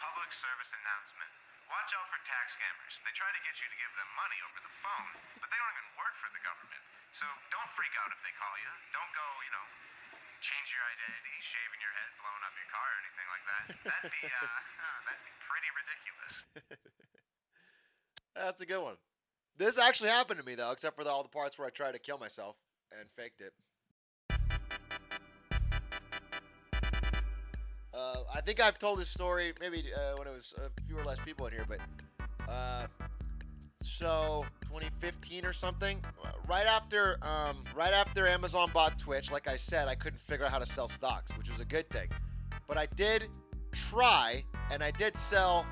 Public service announcement. Watch out for tax scammers. They try to get you to give them money over the phone, but they don't even work for the government. So don't freak out if they call you. Don't go, change your identity, shaving your head, blowing up your car or anything like that. That'd be pretty ridiculous. That's a good one. This actually happened to me though, except for all the parts where I tried to kill myself and faked it. I think I've told this story maybe when it was a few or less people in here, but so 2015 or something, right after Amazon bought Twitch, like I said, I couldn't figure out how to sell stocks, which was a good thing. But I did try, and I did sell,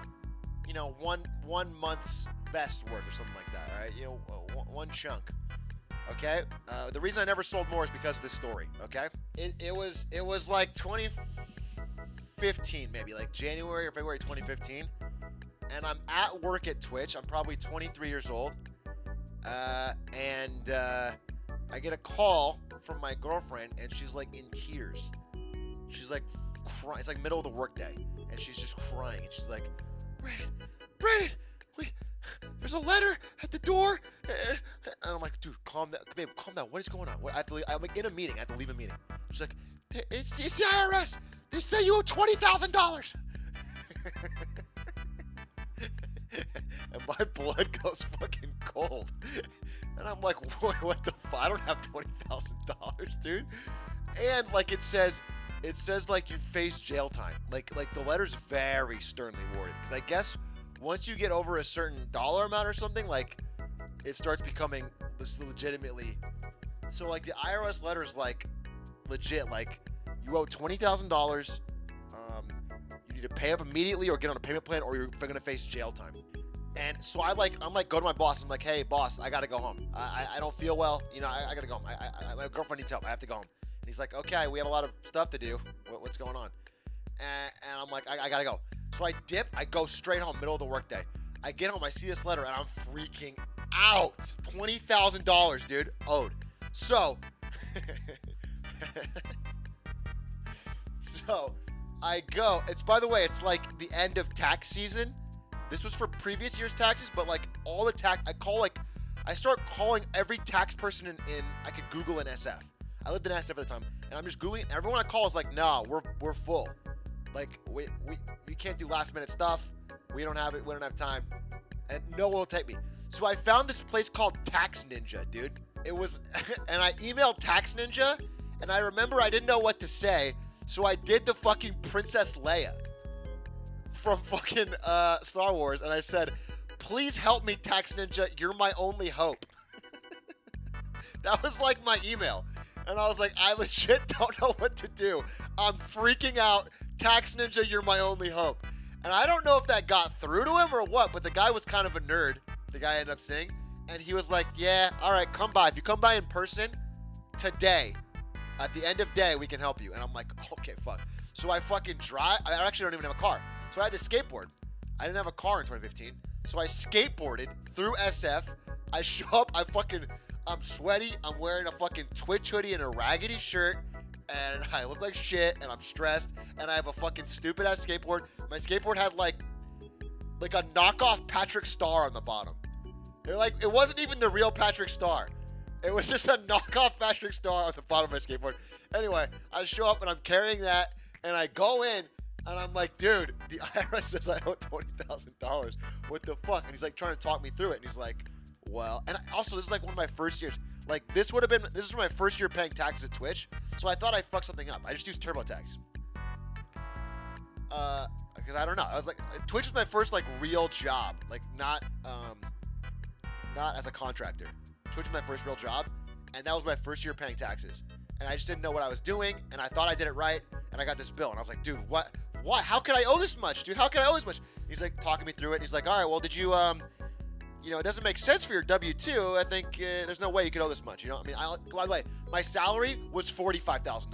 one month's vest worth or something like that. All right, one chunk. Okay. The reason I never sold more is because of this story. Okay. It was like 2015, maybe like January or February 2015, and I'm at work at Twitch. I'm probably 23 years old, and I get a call from my girlfriend, and she's like in tears. She's like crying. It's like middle of the workday, and she's just crying, and she's like, Brandon, wait, there's a letter at the door. And I'm like, dude, calm down. Babe, calm down. What is going on? I have to leave. I'm like in a meeting. I have to leave a meeting. She's like, it's the IRS. They say you owe $20,000. And my blood goes fucking cold. And I'm like, what the fuck? I don't have $20,000, dude. And like it says like you face jail time. Like the letter's very sternly worded. Because I guess once you get over a certain dollar amount or something, like it starts becoming this legitimately. So like the IRS letter's like legit, like you owe $20,000. You need to pay up immediately or get on a payment plan, or you're gonna face jail time. And so I'm like, go to my boss. I'm like, hey, boss, I gotta go home. I don't feel well. I gotta go home. My girlfriend needs help. I have to go home. And he's like, okay, we have a lot of stuff to do. What's going on? And I'm like, I gotta go. So I dip. I go straight home, middle of the workday. I get home. I see this letter, and I'm freaking out. $20,000, dude, owed. So, I go. By the way, it's like the end of tax season. This was for previous year's taxes, but like all the tax, I start calling every tax person in I could Google in SF. I lived in SF at the time, and I'm just Googling. Everyone I call is like, no, we're full. Like we can't do last minute stuff. We don't have it. We don't have time, and no one will take me. So I found this place called Tax Ninja, dude. It was, and I emailed Tax Ninja, and I remember I didn't know what to say, so I did the fucking Princess Leia from fucking Star Wars, and I said, please help me, Tax Ninja, you're my only hope. That was like my email. And I was like, I legit don't know what to do. I'm freaking out. Tax Ninja, you're my only hope. And I don't know if that got through to him or what, but the guy was kind of a nerd, the guy I ended up seeing. And he was like, yeah, all right, come by. If you come by in person today, at the end of day, we can help you. And I'm like, okay, fuck. So I fucking drive. I actually don't even have a car. So I had to skateboard. I didn't have a car in 2015. So I skateboarded through SF. I show up. I'm sweaty. I'm wearing a fucking Twitch hoodie and a raggedy shirt. And I look like shit. And I'm stressed. And I have a fucking stupid ass skateboard. My skateboard had like a knockoff Patrick Star on the bottom. They're like, it wasn't even the real Patrick Star. It was just a knockoff Patrick Star on the bottom of my skateboard. Anyway, I show up and I'm carrying that. And I go in. And I'm like, dude, the IRS says I owe $20,000. What the fuck? And he's like trying to talk me through it. And he's like, well, and also this is like one of my first years. Like this is my first year paying taxes at Twitch. So I thought I fucked something up. I just used TurboTax. Because I don't know. I was like, Twitch was my first like real job. Like not as a contractor. Twitch was my first real job. And that was my first year paying taxes. And I just didn't know what I was doing. And I thought I did it right. And I got this bill. And I was like, dude, what? Why? How could I owe this much, dude? How could I owe this much? He's like talking me through it. And he's like, all right, well, did you, it doesn't make sense for your W-2. I think there's no way you could owe this much. By the way, my salary was $45,000.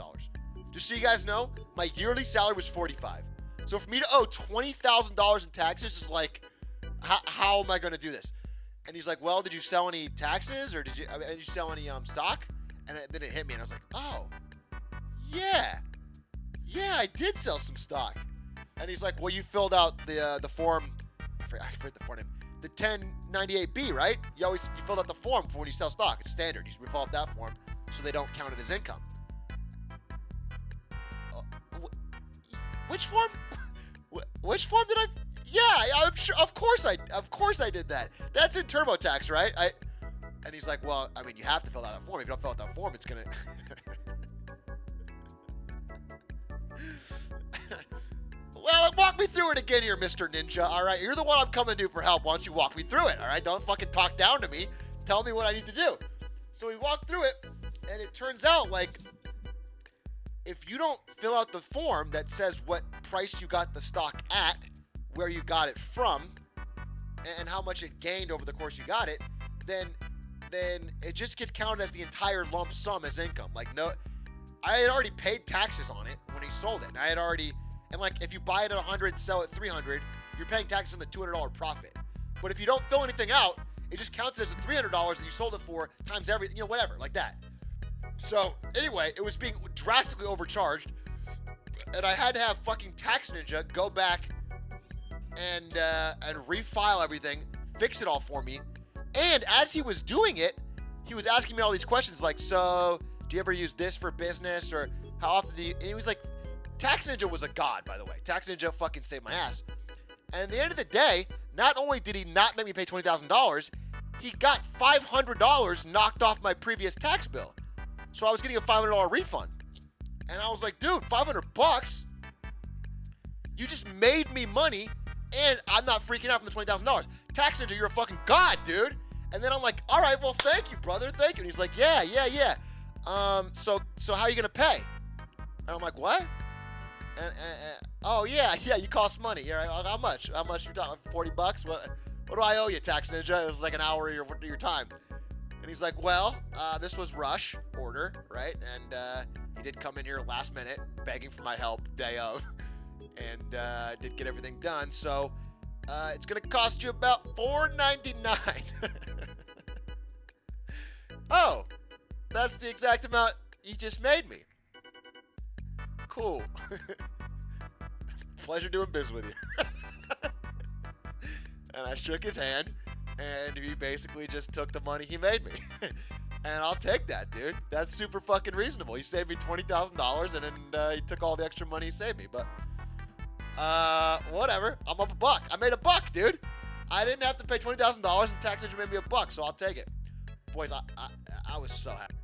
Just so you guys know, my yearly salary was $45,000. So for me to owe $20,000 in taxes is like, how am I going to do this? And he's like, well, did you sell any taxes or did you sell any stock? And then it hit me and I was like, oh, yeah, I did sell some stock. And he's like, well, you filled out the form. I forget the form name. The 1098B, right? You filled out the form for when you sell stock. It's standard. You fill out that form so they don't count it as income. Which form? Which form did I? Yeah, I'm sure. Of course I did that. That's in TurboTax, right? And he's like, well, I mean, you have to fill out that form. If you don't fill out that form, it's gonna. Well, walk me through it again here, Mr. Ninja. All right, you're the one I'm coming to for help. Why don't you walk me through it? All right, don't fucking talk down to me. Tell me what I need to do. So we walked through it, and it turns out like if you don't fill out the form that says what price you got the stock at, where you got it from, and how much it gained over the course you got it, then it just gets counted as the entire lump sum as income. Like, no, I had already paid taxes on it when he sold it. And I had already, and like if you buy it at 100, sell it 300, you're paying taxes on the $200 profit. But if you don't fill anything out, it just counts as the $300 that you sold it for times every, whatever, like that. So anyway, it was being drastically overcharged, and I had to have fucking Tax Ninja go back and refile everything, fix it all for me. And as he was doing it, he was asking me all these questions like, so do you ever use this for business, or how often do you? And he was like, Tax Ninja was a god, by the way. Tax Ninja fucking saved my ass. And at the end of the day, not only did he not make me pay $20,000, he got $500 knocked off my previous tax bill. So I was getting a $500 refund. And I was like, dude, $500? You just made me money, and I'm not freaking out from the $20,000. Tax Ninja, you're a fucking god, dude. And then I'm like, all right, well, thank you, brother, thank you. And he's like, yeah. So how are you gonna pay? And I'm like, what? Oh yeah, you cost money. Yeah, how much? How much you talking? $40? What do I owe you, Tax Ninja? It was like an hour of your time. And he's like, well, this was rush order, right? And he did come in here last minute, begging for my help day of, and did get everything done. So it's gonna cost you about $4.99. Oh, that's the exact amount you just made me. Cool. Pleasure doing biz with you. And I shook his hand, and he basically just took the money he made me. And I'll take that, dude. That's super fucking reasonable. He saved me $20,000, and then he took all the extra money he saved me. But whatever. I'm up $1. I made $1, dude. I didn't have to pay $20,000, and Tax Ninja made me $1, so I'll take it. Boys, I was so happy.